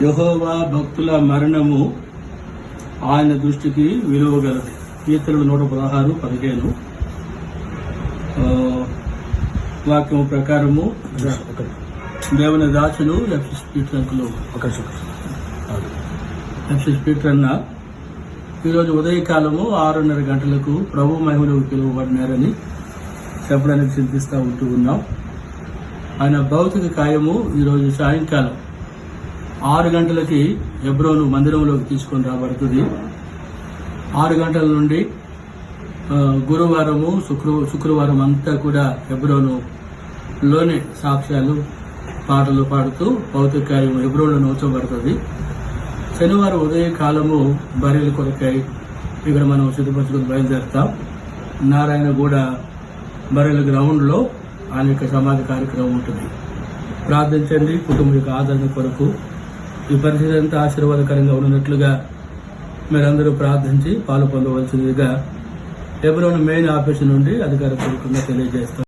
యెహోవా భక్తుల మరణము ఆయన దృష్టికి విలువగలదు. కీర్తనలు 116:15. వాక్యం ప్రకారము దేవుని దాసులు ఎఫ్ఎస్ పీటర్ అన్న ఈరోజు ఉదయకాలము 6:30 గంటలకు ప్రభు మహిమలోకి పిలువబడినారని చెప్పడానికి చింతిస్తూ ఉంటూ ఉన్నాం. ఆయన భౌతిక కాయము ఈరోజు సాయంకాలం 6 గంటలకి హెబ్రోను మందిరంలోకి తీసుకొని రాబడుతుంది. 6 గంటల నుండి గురువారము శుక్రవారం అంతా కూడా హెబ్రోనులోని సాక్ష్యాలు పాటలు పాడుతూ భౌతిక కార్యము హెబ్రోన్లో ఉంచబడుతుంది. శనివారం ఉదయకాలము బర్రెల కొరకై ఇక్కడ మనం సిద్ధపరచుకుని బయలుదేరుతాం. నారాయణగూడ బర్రెల గ్రౌండ్లో ఆయన యొక్క సమాధి కార్యక్రమం ఉంటుంది. ప్రార్థించండి. కుటుంబం యొక్క ఆదరణ కొరకు ఈ పరిస్థితి అంతా ఆశీర్వాదకరంగా ఉన్నట్లుగా మీరందరూ ప్రార్థించి పాలు పొందవలసిందిగా హెబ్రోను మెయిన్ ఆఫీసు నుండి అధికారపూర్వకంగా తెలియజేస్తారు.